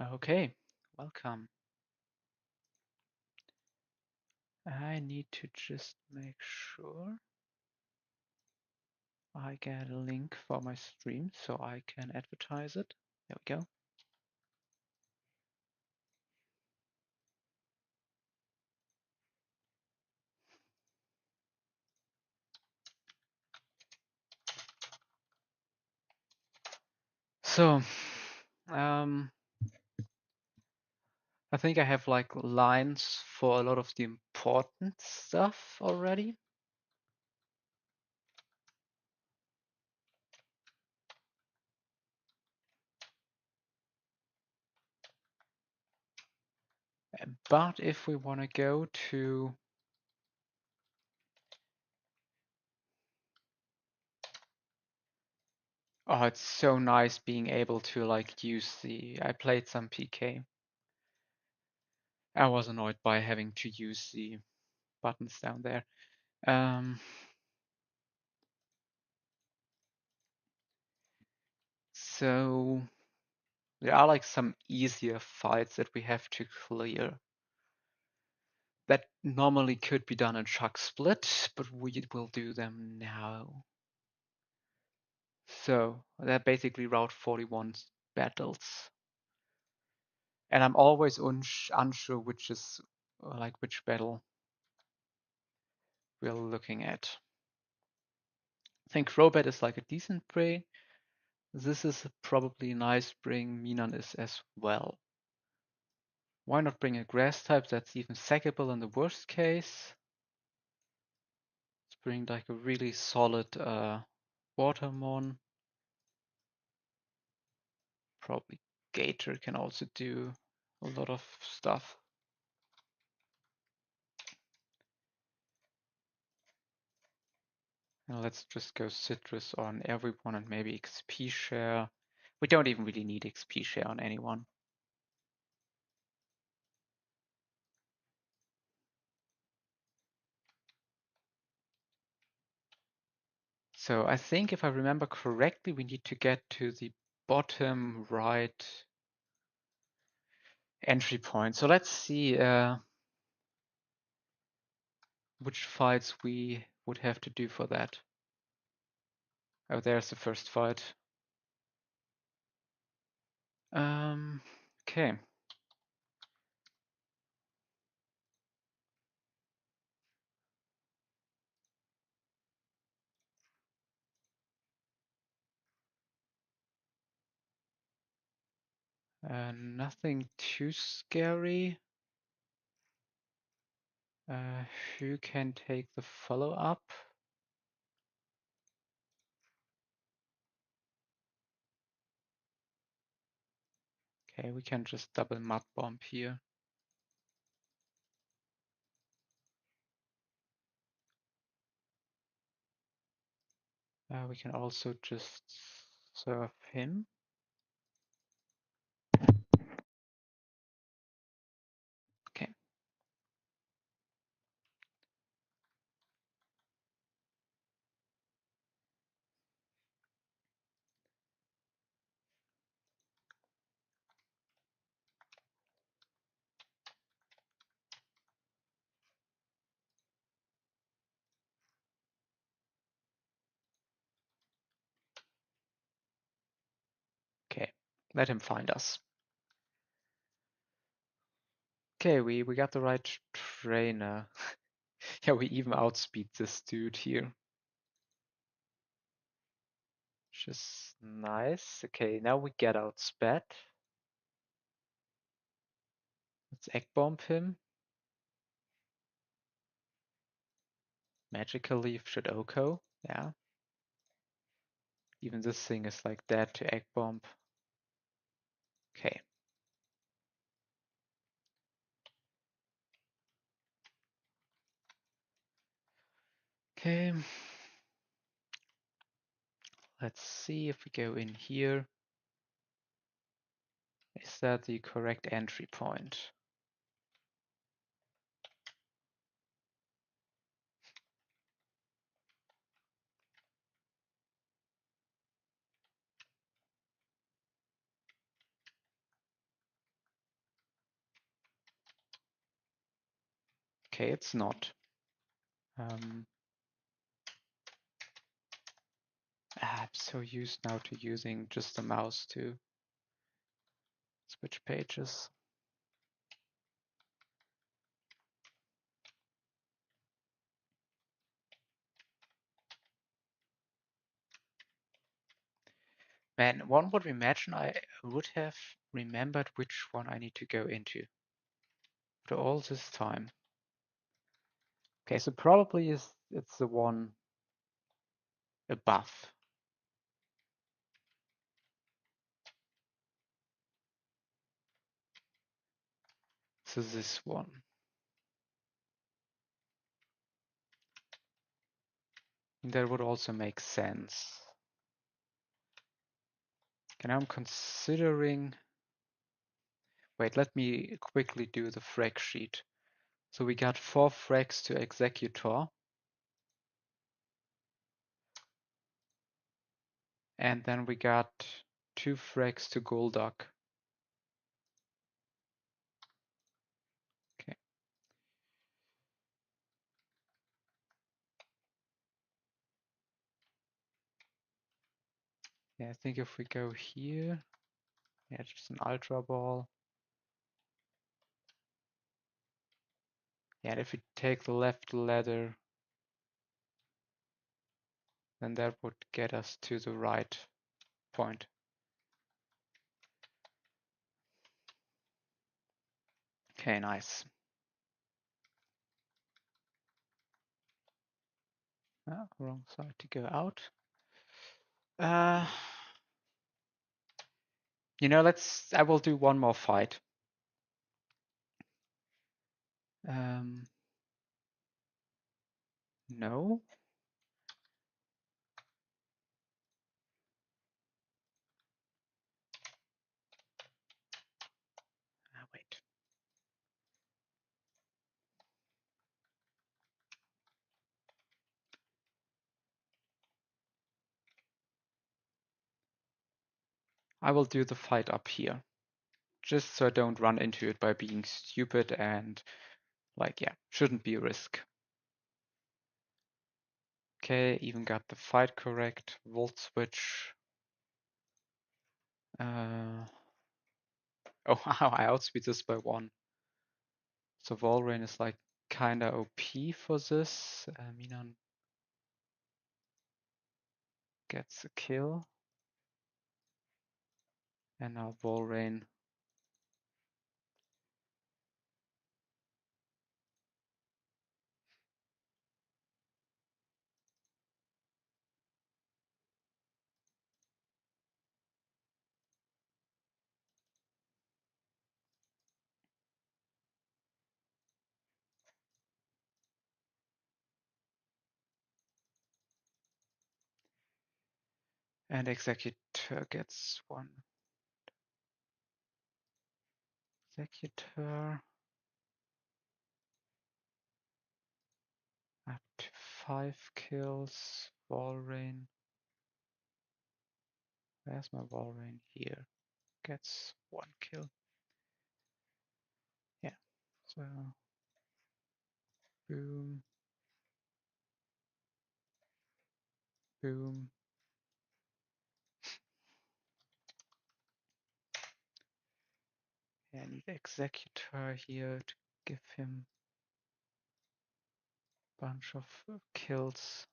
Okay, welcome. I need to just make sure I get a link for my stream so I can advertise it. There we go. So, um, I think I have like lines for a lot of the important stuff already. But if we want to go to oh, it's so nice being able to like use I played some PK. I was annoyed by having to use the buttons down there. So there are like some easier fights that we have to clear that normally could be done in Chuck Split, but we will do them now. So they're basically Route 41 battles. And I'm always unsure which is like which battle we're looking at. I think Crobat is like a decent prey. This is probably a nice bring. Minan is as well. Why not bring a grass type that's even sackable in the worst case? Let's bring like a really solid Watermon. Probably Gator can also do a lot of stuff. And let's just go Citrus on everyone and maybe XP share. We don't even really need XP share on anyone. So I think if I remember correctly, we need to get to the bottom right entry point. So let's see which fights we would have to do for that. Oh, there's the first fight. Okay. Nothing too scary. Who can take the follow-up? Okay, we can just double mud bomb here. We can also just serve him. Okay. Okay, let him find us. Okay, we got the right trainer. Yeah, we even outspeed this dude here. Which is nice. Okay, now we get outsped. Let's egg bomb him. Magical Leaf should OHKO. Yeah. Even this thing is like dead to egg bomb. Okay. Okay. Let's see if we go in here. Is that the correct entry point? Okay, it's not. I'm so used now to using just the mouse to switch pages. Man, one would imagine I would have remembered which one I need to go into after all this time. Okay, so probably it's the one above. So this one. That would also make sense. And I'm considering. Wait, let me quickly do the frag sheet. So we got 4 frags to Executor. And then we got 2 frags to Golduck. Okay. Yeah, I think if we go here, yeah, just an Ultra Ball. Yeah, and if we take the left ladder, then that would get us to the right point. Okay, nice. Wrong side to go out. You know, I will do one more fight. No. Wait. I will do the fight up here. Just so I don't run into it by being stupid and like, yeah, shouldn't be a risk. Okay, even got the fight correct. Volt switch. Oh, wow, I outspeed this by 1. So Volrain is like kinda OP for this. Minan gets a kill. And now Volrain. And Executor gets 1. Executor. Up to 5 kills. Volrain. Where's my Volrain? Here. Gets 1 kill. Yeah. So boom. Boom. Yeah, I need Executor here to give him a bunch of kills.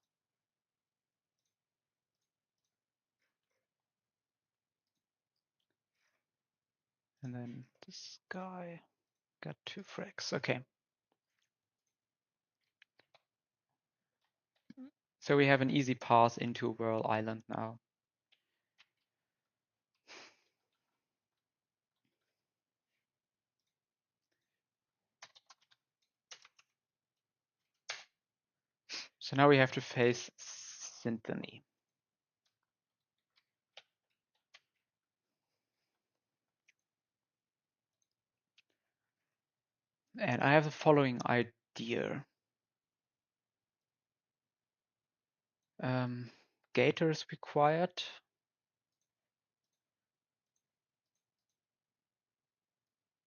And then this guy got 2 frags. Okay. So we have an easy path into Whirl Island now. So now we have to face Symphony. And I have the following idea. Gator is required.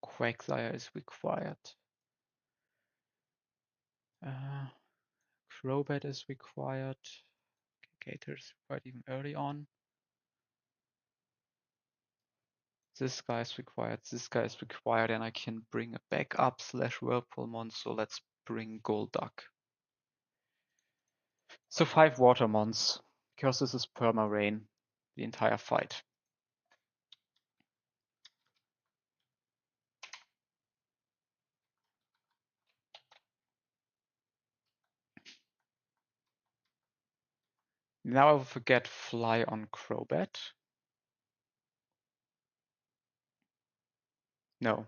Quagsire is required. Crobat is required. Gator is required even early on. This guy is required, this guy is required, and I can bring a backup slash Whirlpoolmon, so let's bring Golduck. So 5 Watermons, because this is perma-rain the entire fight. Now I will forget Fly on Crobat. No,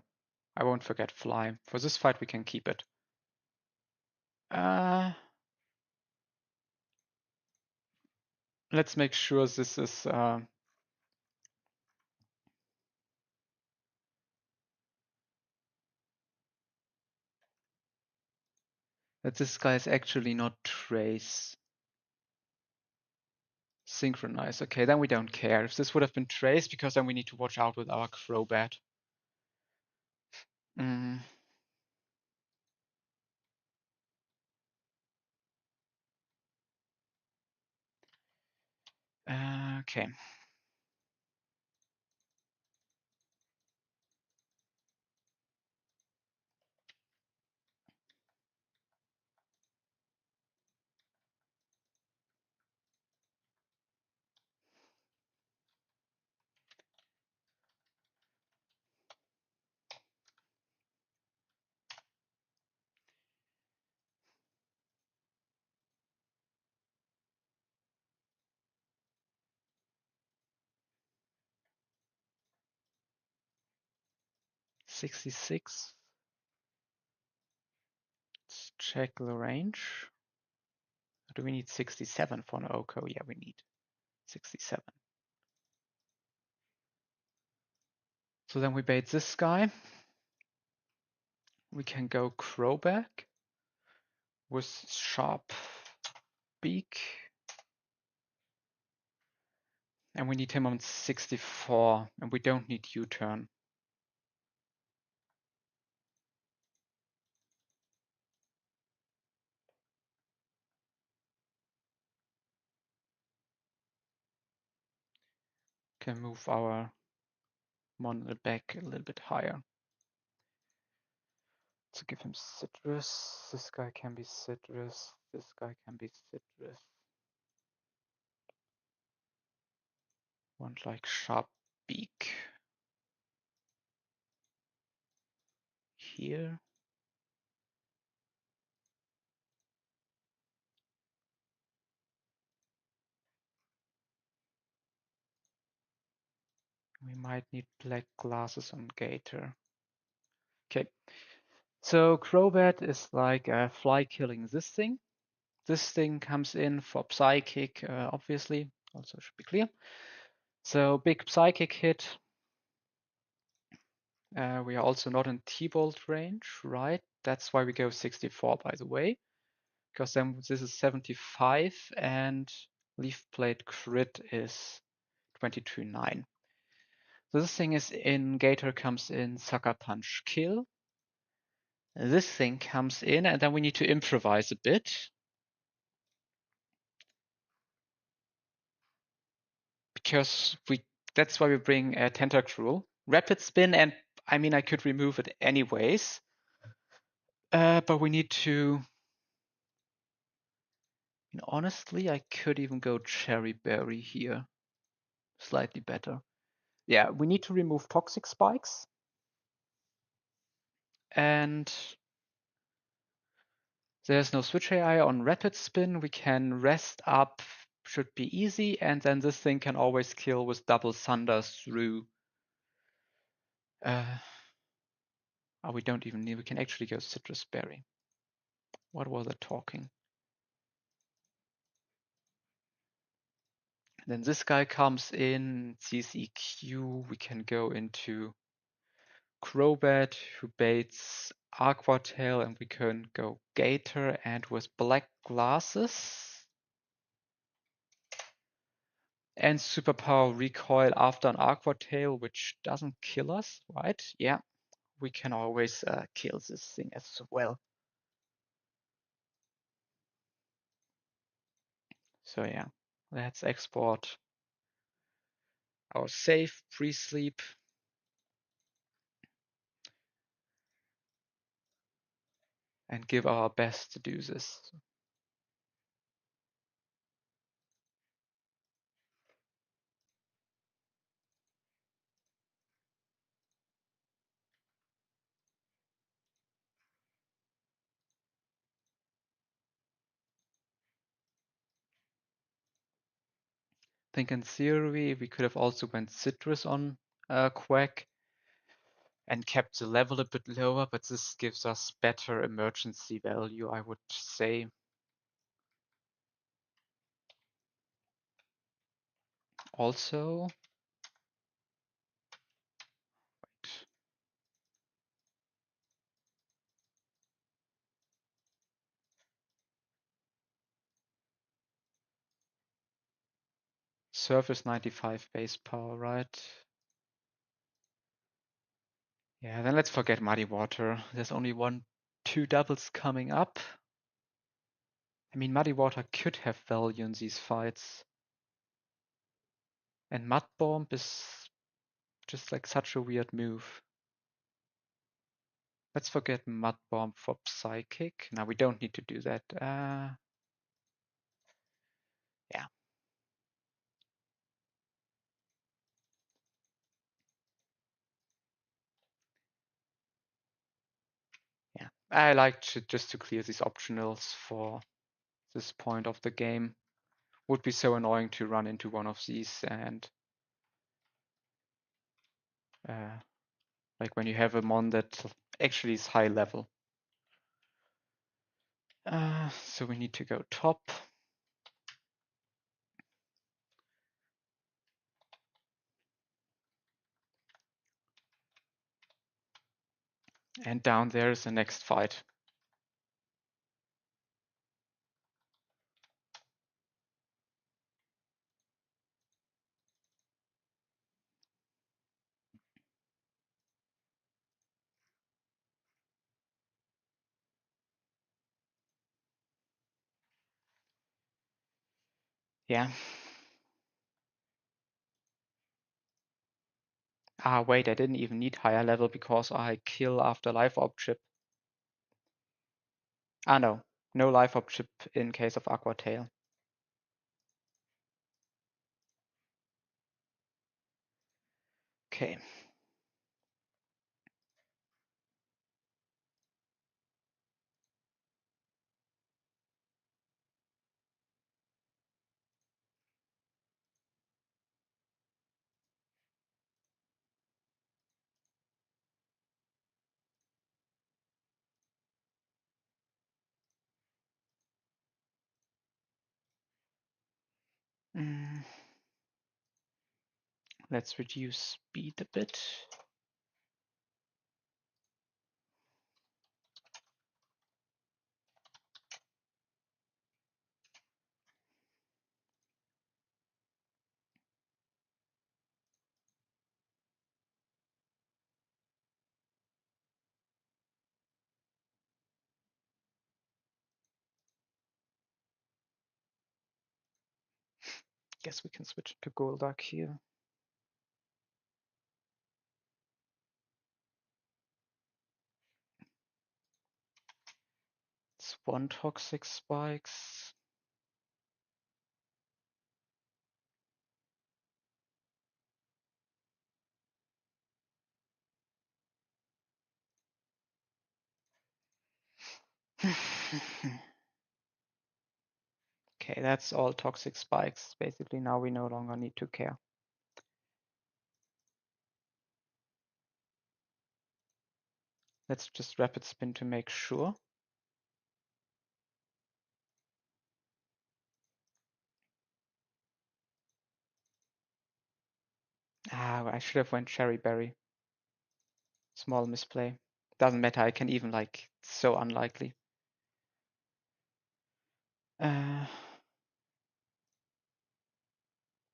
I won't forget Fly. For this fight we can keep it. Let's make sure this is that this guy is actually not trace. Synchronize. Okay, then we don't care. If this would have been trace, because then we need to watch out with our Crobat. Okay. $66. Let's check the range. Do we need 67 for an Oko? Yeah, we need 67. So then we bait this guy. We can go Crowback with Sharp Beak. And we need him on 64, and we don't need U-turn. Can move our Mon back a little bit higher. To give him citrus. This guy can be citrus. This guy can be citrus. Want like Sharp Beak here. We might need black glasses on Gator. Okay, so Crobat is like fly killing this thing. This thing comes in for Psychic, obviously, also should be clear. So big Psychic hit. We are also not in T-Bolt range, right? That's why we go 64, by the way, because then this is 75 and Leaf Blade crit is 22.9. So this thing is in, Gator comes in, Sucker Punch kill. This thing comes in, and then we need to improvise a bit. Because that's why we bring a Tentacruel. Rapid Spin, and I mean, I could remove it anyways. But we need to, honestly, I could even go Cherry Berry here. Slightly better. Yeah, we need to remove Toxic Spikes. And there's no Switch AI on Rapid Spin. We can rest up, should be easy. And then this thing can always kill with Double Thunder through. Oh, we don't even need, we can actually go Citrus Berry. What was I talking? Then this guy comes in, CCQ, we can go into Crobat, who baits Aqua Tail, and we can go Gator, and with black glasses. And Superpower Recoil after an Aqua Tail, which doesn't kill us, right? Yeah, we can always kill this thing as well. So yeah, let's export our save pre-sleep. And give our best to do this. I think in theory we could have also went citrus on Quack and kept the level a bit lower, but this gives us better emergency value, I would say. Also, surface 95 base power, right? Yeah, then let's forget Muddy Water. There's only two doubles coming up. I mean, Muddy Water could have value in these fights. And Mud Bomb is just like such a weird move. Let's forget Mud Bomb for Psychic. Now we don't need to do that. Yeah. Yeah. I like just to clear these optionals for this point of the game. Would be so annoying to run into one of these and like when you have a mon that actually is high level. So we need to go top. And down there is the next fight. Yeah. Wait, I didn't even need higher level because I kill after life orb chip. No. No life orb chip in case of Aqua Tail. Okay. Let's reduce speed a bit. Guess we can switch to Golduck here. It's one toxic spikes. Okay, that's all toxic spikes. Basically, now we no longer need to care. Let's just rapid spin to make sure. I should have went Cherry Berry. Small misplay. Doesn't matter, I can even like, so unlikely.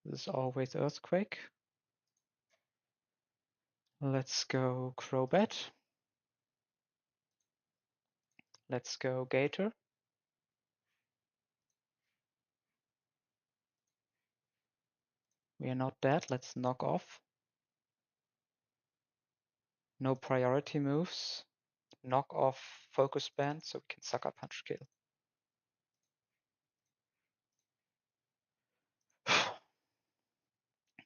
This is always Earthquake. Let's go Crobat. Let's go Gator. We are not dead. Let's knock off. No priority moves. Knock off focus band so we can sucker punch kill.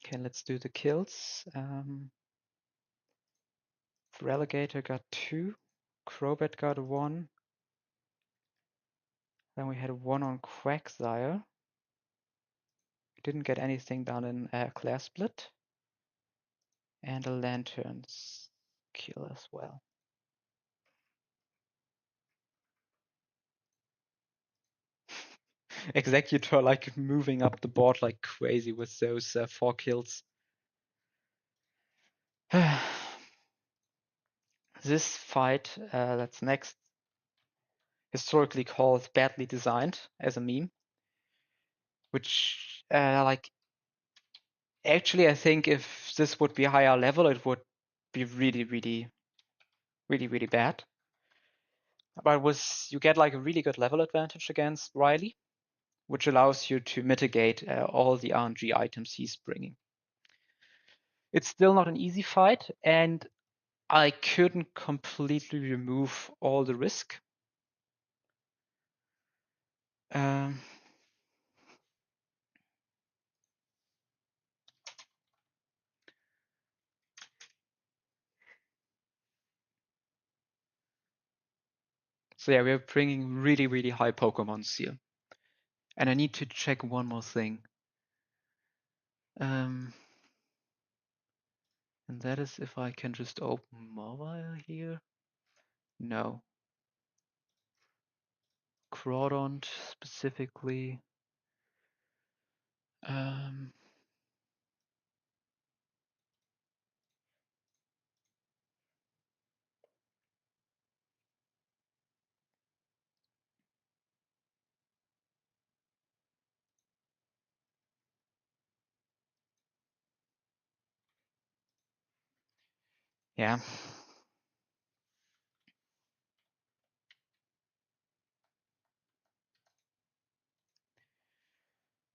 Okay, let's do the kills. Relegator got 2. Crobat got 1. Then we had 1 on Quagsire. Didn't get anything done in Clair Split. And a Lantern's kill as well. Executor like moving up the board like crazy with those 4 kills. This fight that's next, historically called badly designed as a meme, which like actually I think if this would be higher level, it would be really bad. But you get like a really good level advantage against Riley, which allows you to mitigate all the RNG items he's bringing. It's still not an easy fight, and I couldn't completely remove all the risk. So yeah, we're bringing really high Pokemons here. And I need to check one more thing. And that is if I can just open mobile here. No. Crawdont specifically. Yeah.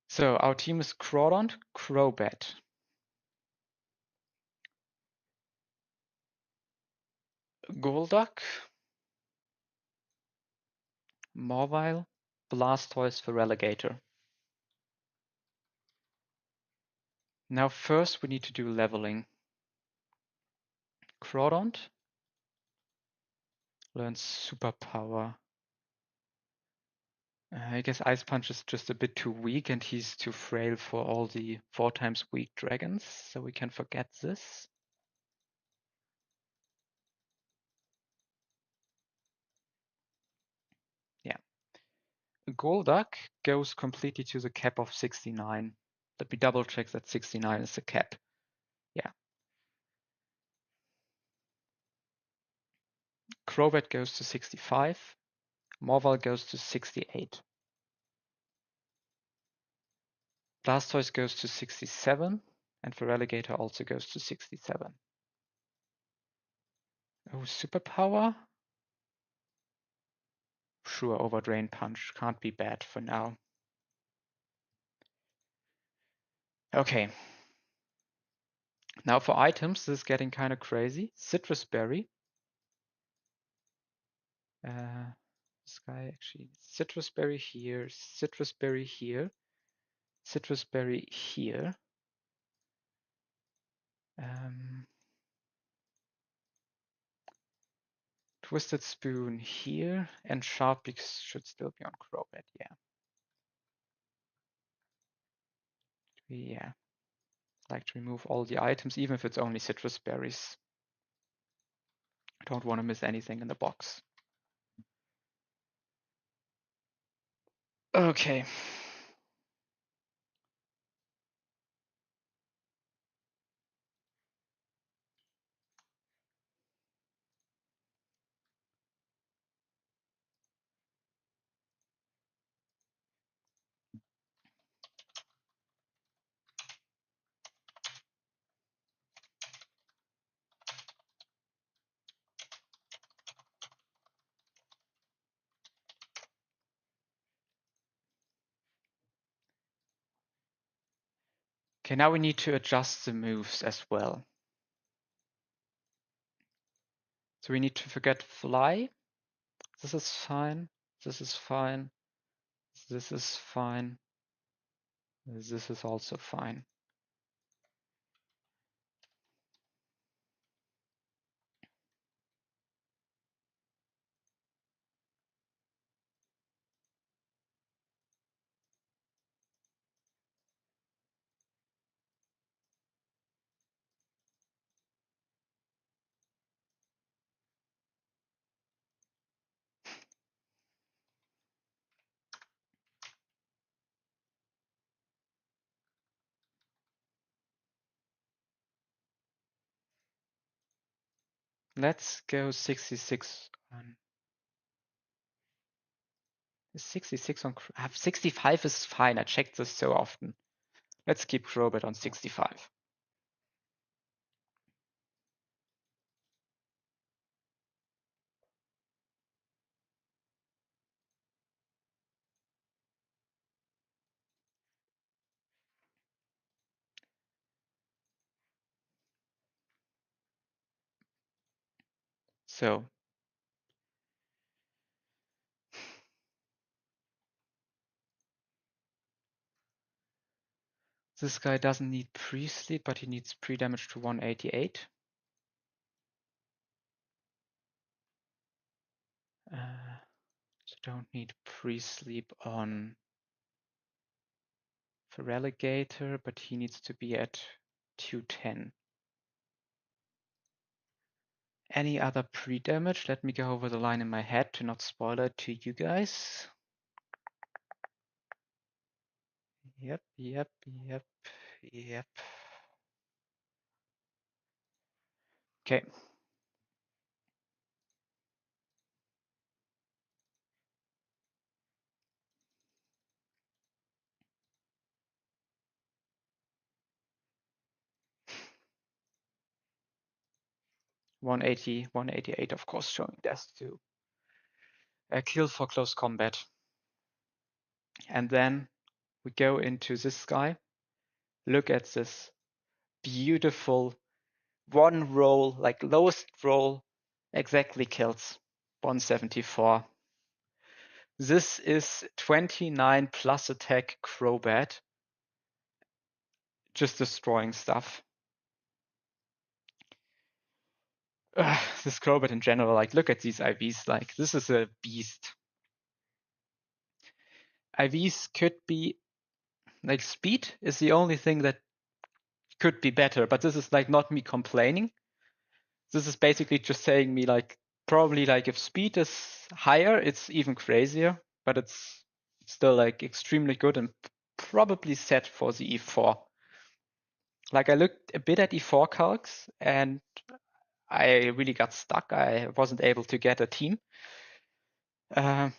So our team is Crawdont, Crobat. Golduck, Mobile, Blastoise for Relegator. Now first we need to do leveling. Crawdont learns Superpower. I guess Ice Punch is just a bit too weak and he's too frail for all the 4 times weak dragons, so we can forget this. Yeah. Golduck goes completely to the cap of 69. Let me double check that 69 is the cap. Yeah. Crobat goes to 65. Morval goes to 68. Blastoise goes to 67. And Feraligatr also goes to 67. Oh, Superpower? Sure, Overdrain Punch. Can't be bad for now. Okay. Now for items, this is getting kind of crazy. Citrus Berry. This guy actually. Citrus Berry here. Citrus Berry here. Citrus Berry here. Twisted Spoon here. And Sharpie should still be on Crobat, yeah. Yeah. Like to remove all the items, even if it's only citrus berries. I don't want to miss anything in the box. Okay. Okay, now we need to adjust the moves as well. So we need to forget fly. This is fine. This is fine. This is fine. This is also fine. Let's go 66 on. 66 on. 65 is fine. I checked this so often. Let's keep Crowbat on 65. So this guy doesn't need pre-sleep, but he needs pre-damage to 188. So don't need pre-sleep on Feraligatr, but he needs to be at 210. Any other pre-damage? Let me go over the line in my head to not spoil it to you guys. Yep. Okay. One eighty, 188, of course, showing death to a kill for close combat. And then we go into this guy. Look at this beautiful one roll, like lowest roll, exactly kills 174. This is 29 plus attack Crobat, just destroying stuff. This Crobat in general, like look at these IVs, like this is a beast. IVs could be, like speed is the only thing that could be better, but this is like not me complaining. This is basically just saying me like, probably like if speed is higher, it's even crazier, but it's still like extremely good and probably set for the E4. Like I looked a bit at E4 calcs and I really got stuck. I wasn't able to get a team. But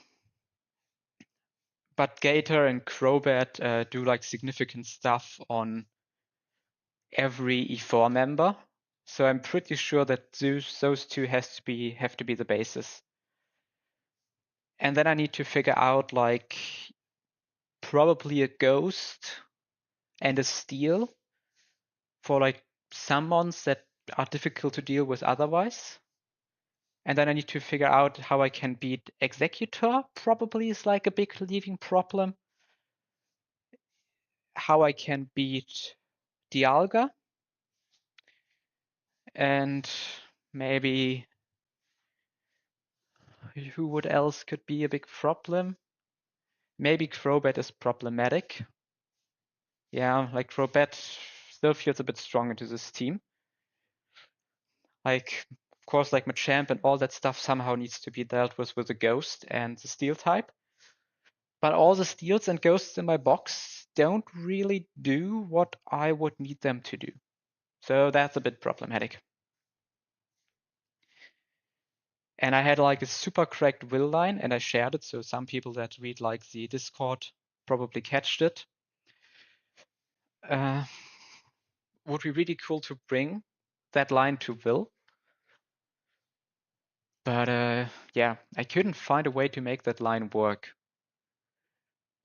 Gator and Crobat do like significant stuff on every E4 member. So I'm pretty sure that those two have to be the basis. And then I need to figure out like probably a ghost and a steel for like summons that are difficult to deal with otherwise. And then I need to figure out how I can beat Executor, probably is like a big leaving problem. How I can beat Dialga. And maybe who would else could be a big problem? Maybe Crobat is problematic. Yeah, like Crobat still feels a bit strong into this team. Like, of course, like Machamp and all that stuff somehow needs to be dealt with the Ghost and the Steel type. But all the Steels and Ghosts in my box don't really do what I would need them to do. So that's a bit problematic. And I had like a super cracked will line and I shared it. So some people that read like the Discord probably catched it. Would be really cool to bring that line to Will. But yeah, I couldn't find a way to make that line work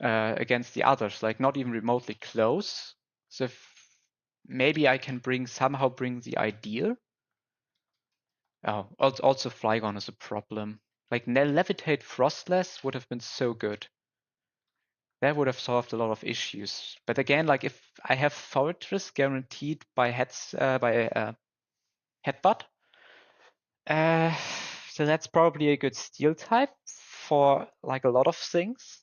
against the others, like not even remotely close. So maybe I can somehow bring the idea. Oh, also Flygon is a problem. Like Levitate Frostless would have been so good. That would have solved a lot of issues. But again, like if I have Fortress guaranteed by Headbutt, uh, so that's probably a good Steel type for like a lot of things.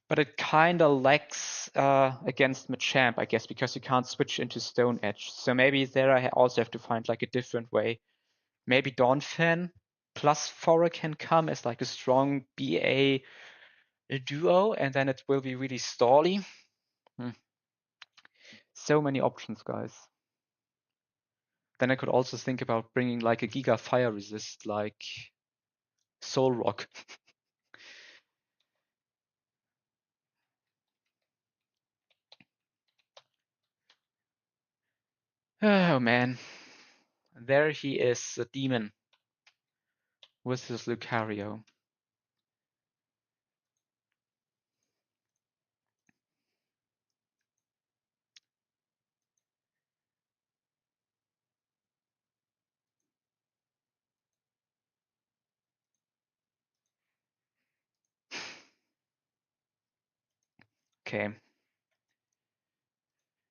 But it kind of lacks against Machamp, I guess, because you can't switch into Stone Edge. So maybe there I also have to find like a different way. Maybe Donphan plus Fora can come as like a strong BA duo, and then it will be really stally. So many options, guys. Then I could also think about bringing like a Giga Fire Resist, like Soul Rock. Oh man. There he is, a demon with his Lucario. Okay.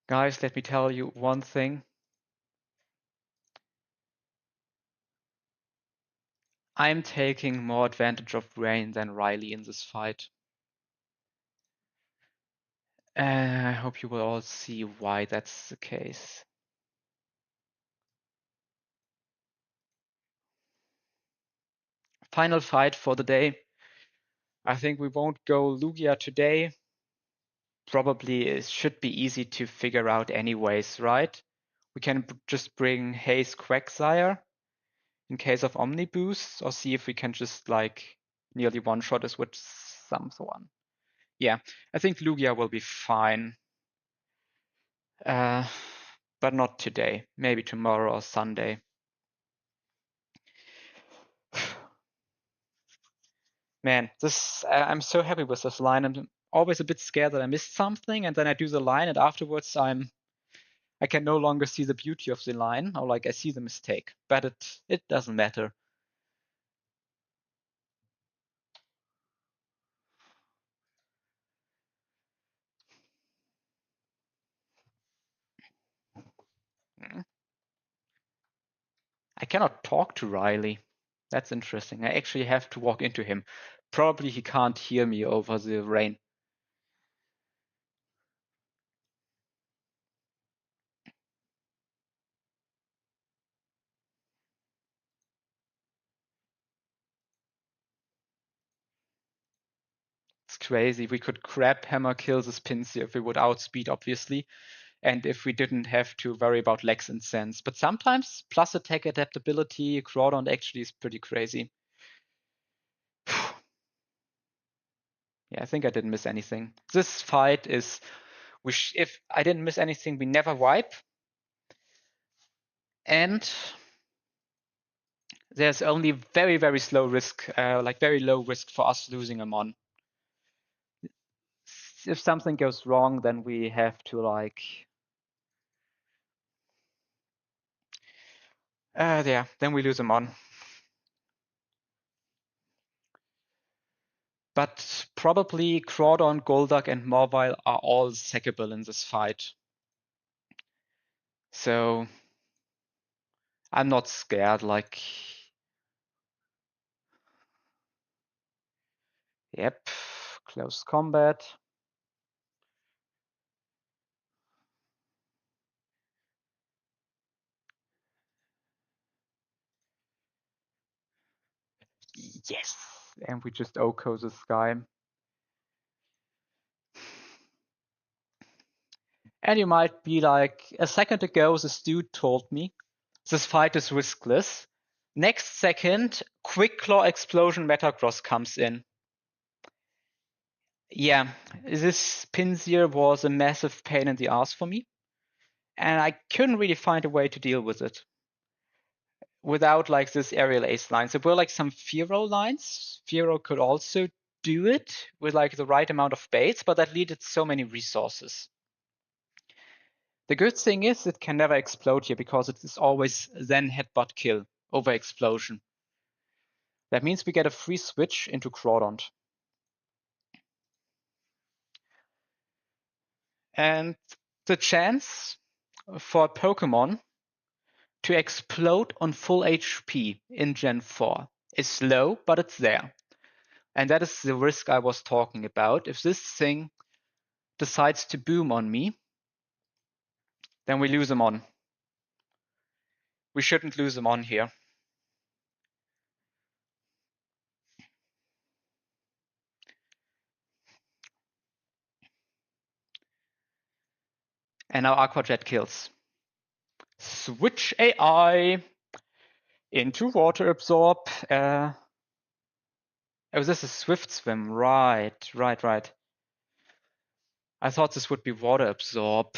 Guys, let me tell you one thing. I'm taking more advantage of Rain than Riley in this fight. I hope you will all see why that's the case. Final fight for the day. I think we won't go Lugia today. Probably it should be easy to figure out anyways, right? We can just bring Haze Quagsire in case of Omni Boost, or see if we can just like nearly one-shot us with someone. Yeah, I think Lugia will be fine. But not today. Maybe tomorrow or Sunday. Man, I'm so happy with this line. I'm always a bit scared that I missed something, and then I do the line, and afterwards I can no longer see the beauty of the line, or like I see the mistake. But it doesn't matter. I cannot talk to Riley. That's interesting. I actually have to walk into him. Probably he can't hear me over the rain. It's crazy. We could grab Hammer, kill this Pinsir if we would outspeed, obviously, and if we didn't have to worry about Lex and Sense. But sometimes plus attack adaptability, Crawdon actually is pretty crazy. Yeah, I think I didn't miss anything. This fight is, if I didn't miss anything, we never wipe. And there's only very, very slow risk, like very low risk for us losing a Mon. If something goes wrong, then we have to like, yeah, then we lose a Mon. But probably Crawdon, Golduck, and Morvile are all sackable in this fight. So I'm not scared, like, yep, close combat. Yes, and we just Oko this guy. And you might be like, a second ago, this dude told me this fight is riskless. Next second, Quick Claw Explosion Metagross comes in. Yeah, this Pinsir was a massive pain in the ass for me. And I couldn't really find a way to deal with it without like this aerial ace lines. There were like some Fearow lines. Fearow could also do it with like the right amount of baits, but that needed so many resources. The good thing is it can never explode here because it is always then headbutt kill over explosion. That means we get a free switch into Crawdont. And the chance for a Pokemon to explode on full HP in Gen 4 is low, but it's there. And that is the risk I was talking about. If this thing decides to boom on me, then we lose him on. We shouldn't lose him on here. And now Aqua Jet kills. Switch AI into Water Absorb. Oh, this is Swift Swim. Right. I thought this would be Water Absorb.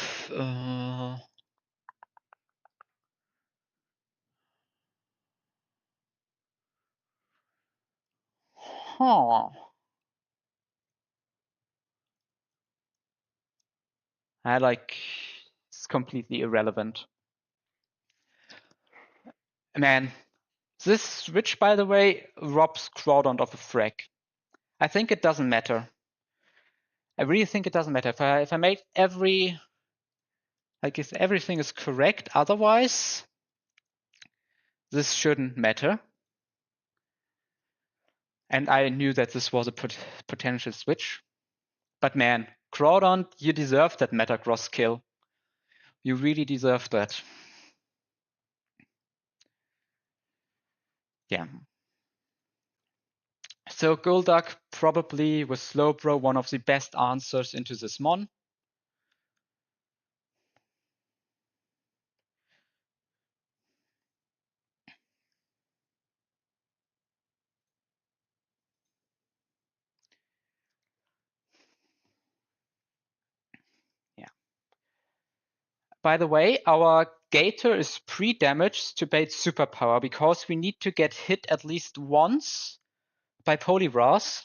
Huh. It's completely irrelevant. Man, this switch, by the way, robs Crawdont of a frag. I think it doesn't matter. I really think it doesn't matter. If I make everything is correct, otherwise, this shouldn't matter. And I knew that this was a potential switch. But man, Crawdont, you deserve that Metagross kill. You really deserve that. Yeah. So Golduck probably with Slowbro one of the best answers into this mon. Yeah. By the way, our Gator is pre-damaged to bait Superpower because we need to get hit at least once by Poliwrath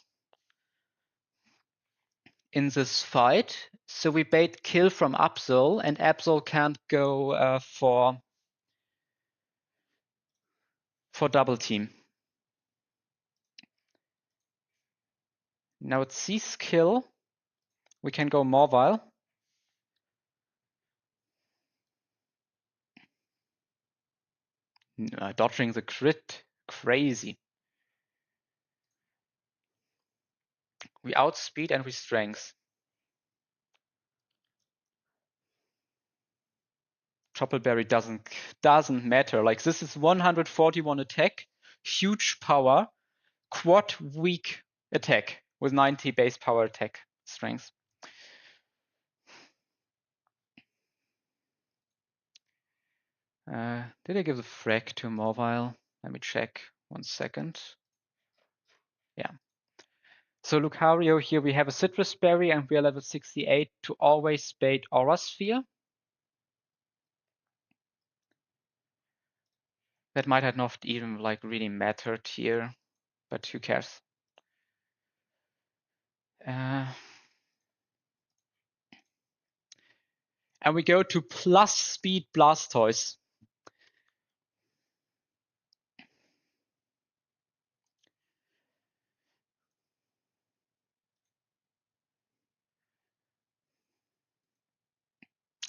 in this fight. So we bait kill from Absol, and Absol can't go for double team. Now it sees kill. We can go Morvile. Dodging the crit. Crazy. We outspeed and we strength. Troppleberry doesn't matter. Like this is 141 attack, huge power, quad weak attack with 90 base power attack strength. Did I give the frag to Morvile? Let me check 1 second. Yeah. So Lucario here, we have a Citrus Berry and we are level 68 to always bait Aura Sphere. That might have not even like really mattered here, but who cares? And we go to plus speed Blastoise.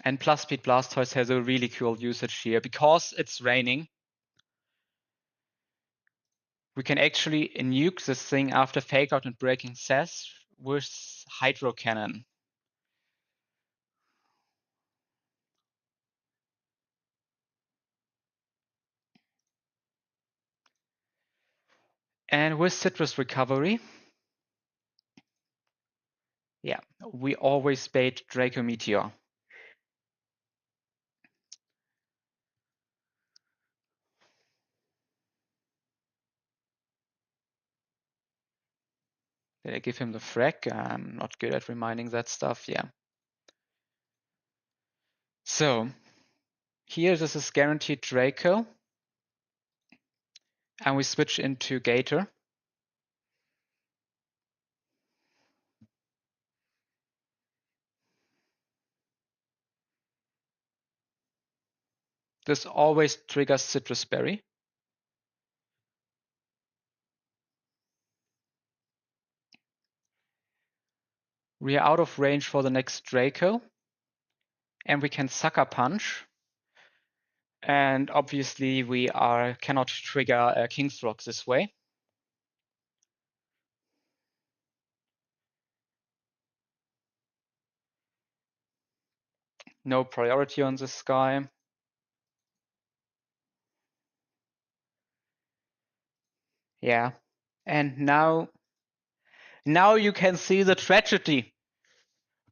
And plus speed Blastoise has a really cool usage here because it's raining. We can actually nuke this thing after Fake Out and Breaking Sash with Hydro Cannon. And with Citrus Recovery, yeah, we always bait Draco Meteor. Did I give him the frag? I'm not good at reminding that stuff, yeah. So here this is guaranteed Draco. And we switch into Gator. This always triggers Citrus Berry. We are out of range for the next Draco. And we can Sucker Punch. And obviously we cannot trigger a King's Rock this way. No priority on this guy. Yeah. And now you can see the tragedy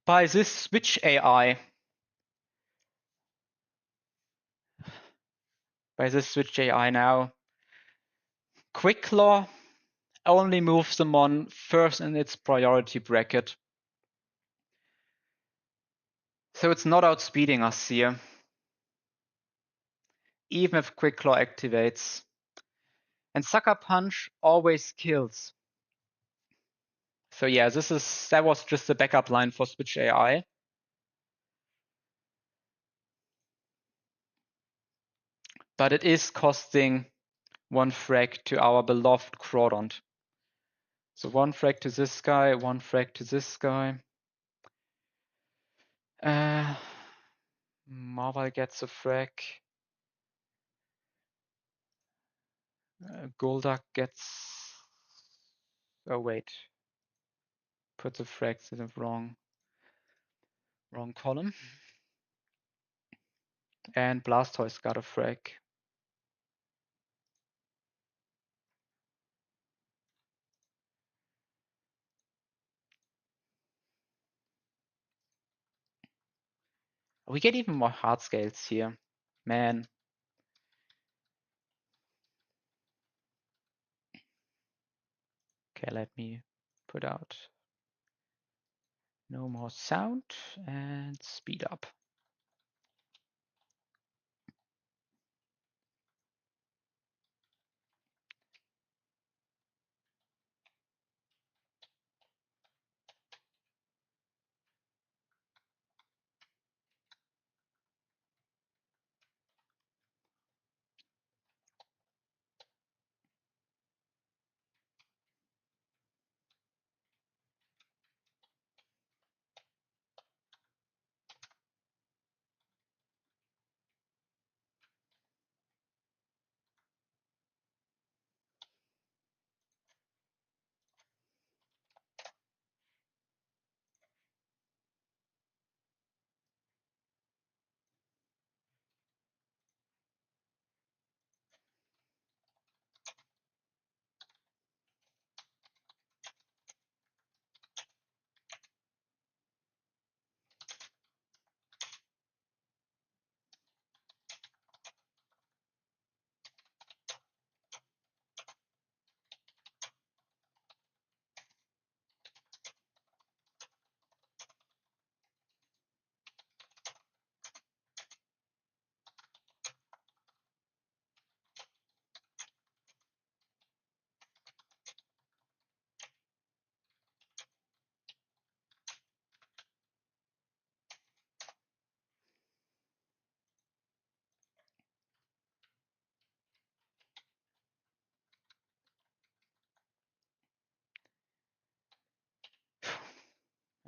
by this Switch AI. By this Switch AI now. Quick Claw only moves the mon first in its priority bracket. So it's not outspeeding us here. Even if Quick Claw activates. And Sucker Punch always kills. So yeah, that was just the backup line for Switch AI. But it is costing 1 frag to our beloved Crawdont. So 1 frag to this guy, 1 frag to this guy. Marvel gets a frag. Golduck gets... Oh wait. Put the frags in the wrong column. And Blastoise got a frag. We get even more hard scales here. Man. Okay, let me put out no more sound and speed up.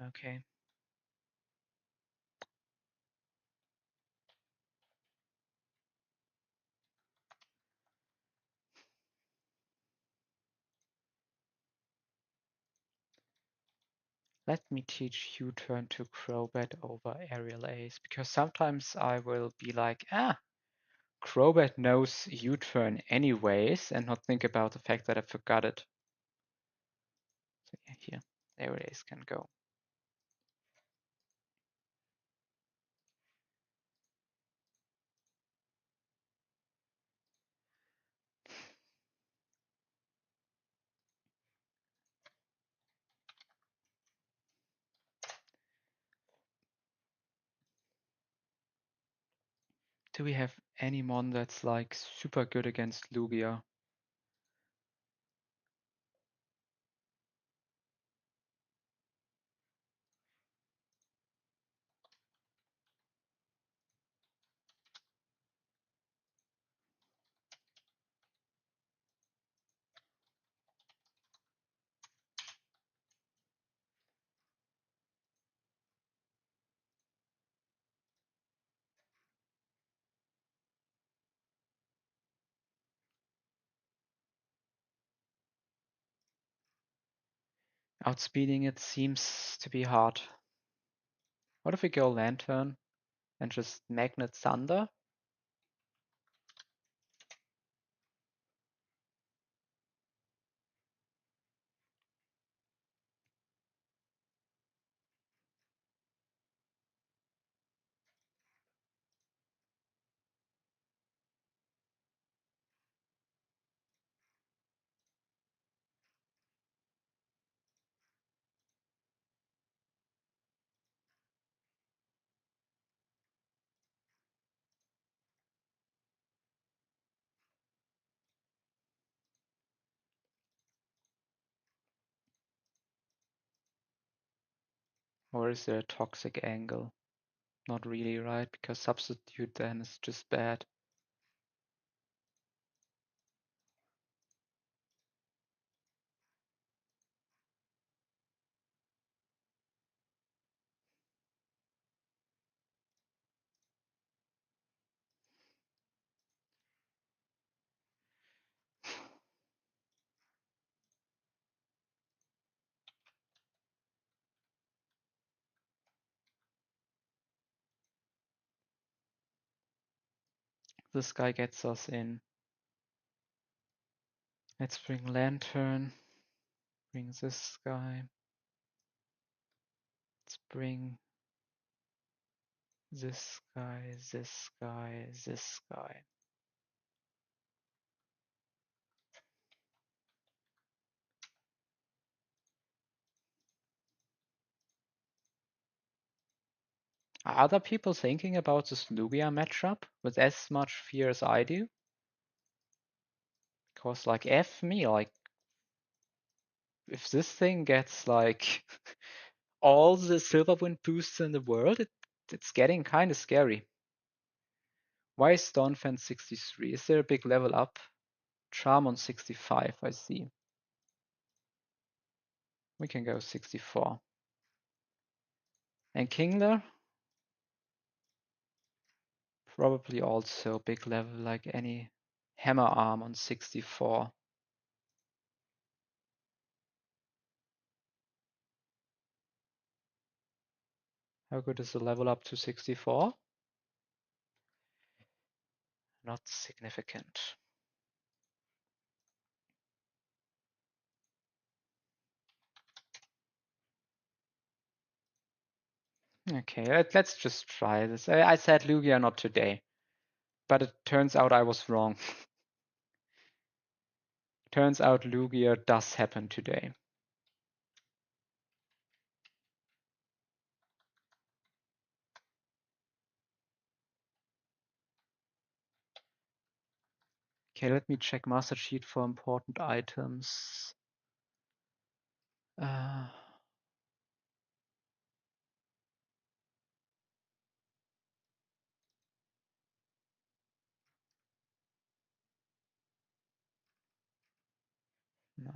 Okay. Let me teach U-turn to Crobat over Aerial Ace, because sometimes I will be like, Crobat knows U-turn anyways, and not think about the fact that I forgot it. So yeah, here, Aerial Ace can go. Do we have any mon that's like super good against Lugia? Outspeeding it seems to be hard. What if we go Lantern and just Magnet Thunder? Or is there a toxic angle? Not really, right? Because substitute then is just bad. This guy gets us in. Let's bring Lantern. Bring this guy. Let's bring this guy, this guy, this guy. Are other people thinking about this Lugia matchup with as much fear as I do? Because like F me, like if this thing gets like all the Silverwind boosts in the world, it's getting kind of scary. Why is Dawnfen 63? Is there a big level up? Charm on 65, I see. We can go 64. And Kingler? Probably also big level like any Hammer Arm on 64. How good is the level up to 64? Not significant. Okay, let's just try this. I said Lugia not today, but it turns out I was wrong. Turns out Lugia does happen today. Okay, let me check Master Sheet for important items. No.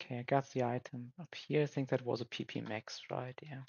Okay, I got the item up here. I think that was a PP max, right? Yeah.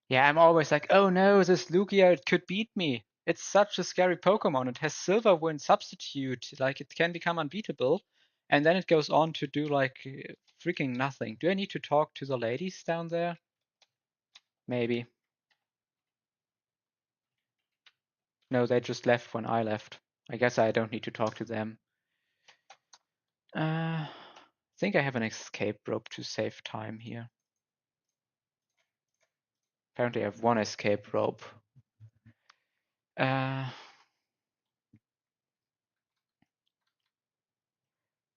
Yeah, I'm always like, oh no, this Lugia, it could beat me. It's such a scary Pokemon. It has Silver Wind Substitute. Like, it can become unbeatable. And then it goes on to do, like, freaking nothing. Do I need to talk to the ladies down there? Maybe. No, they just left when I left. I guess I don't need to talk to them. I think I have an escape rope to save time here. Apparently I have one escape rope.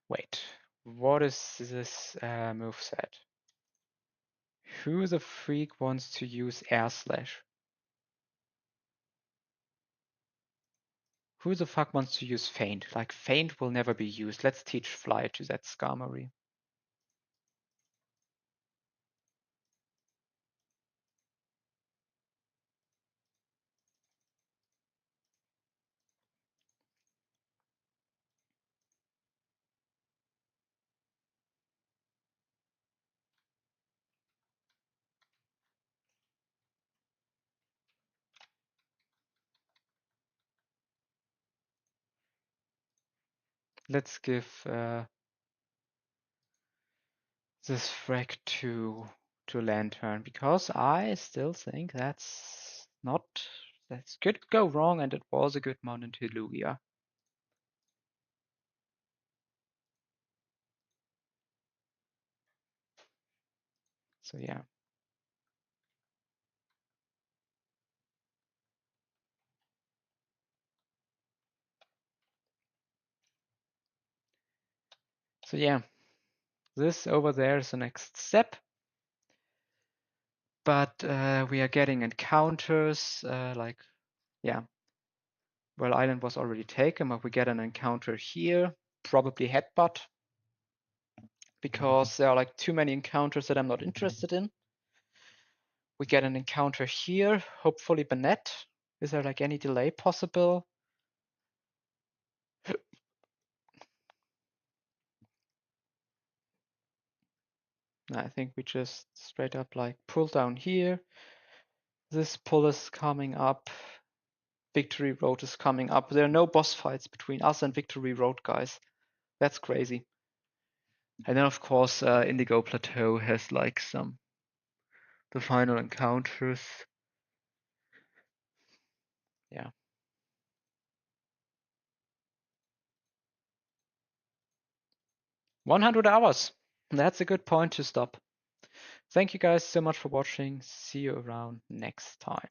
Wait, what is this moveset? Who the freak wants to use Air Slash? Who the fuck wants to use Feint? Like, Feint will never be used. Let's teach Fly to that Skarmory. Let's give this frag to Lantern, because I still think that's not, that could go wrong, and it was a good mount into Lugia. So yeah. So yeah, this over there is the next step. But we are getting encounters, like, yeah. Well, Island was already taken, but we get an encounter here, probably Headbutt, because there are like too many encounters that I'm not interested in. We get an encounter here, hopefully Banette. Is there like any delay possible? I think we just straight up like pull down here. This pull is coming up. Victory Road is coming up. There are no boss fights between us and Victory Road, guys. That's crazy. And then of course Indigo Plateau has like the final encounters. Yeah. 100 hours. That's a good point to stop. Thank you guys so much for watching. See you around next time.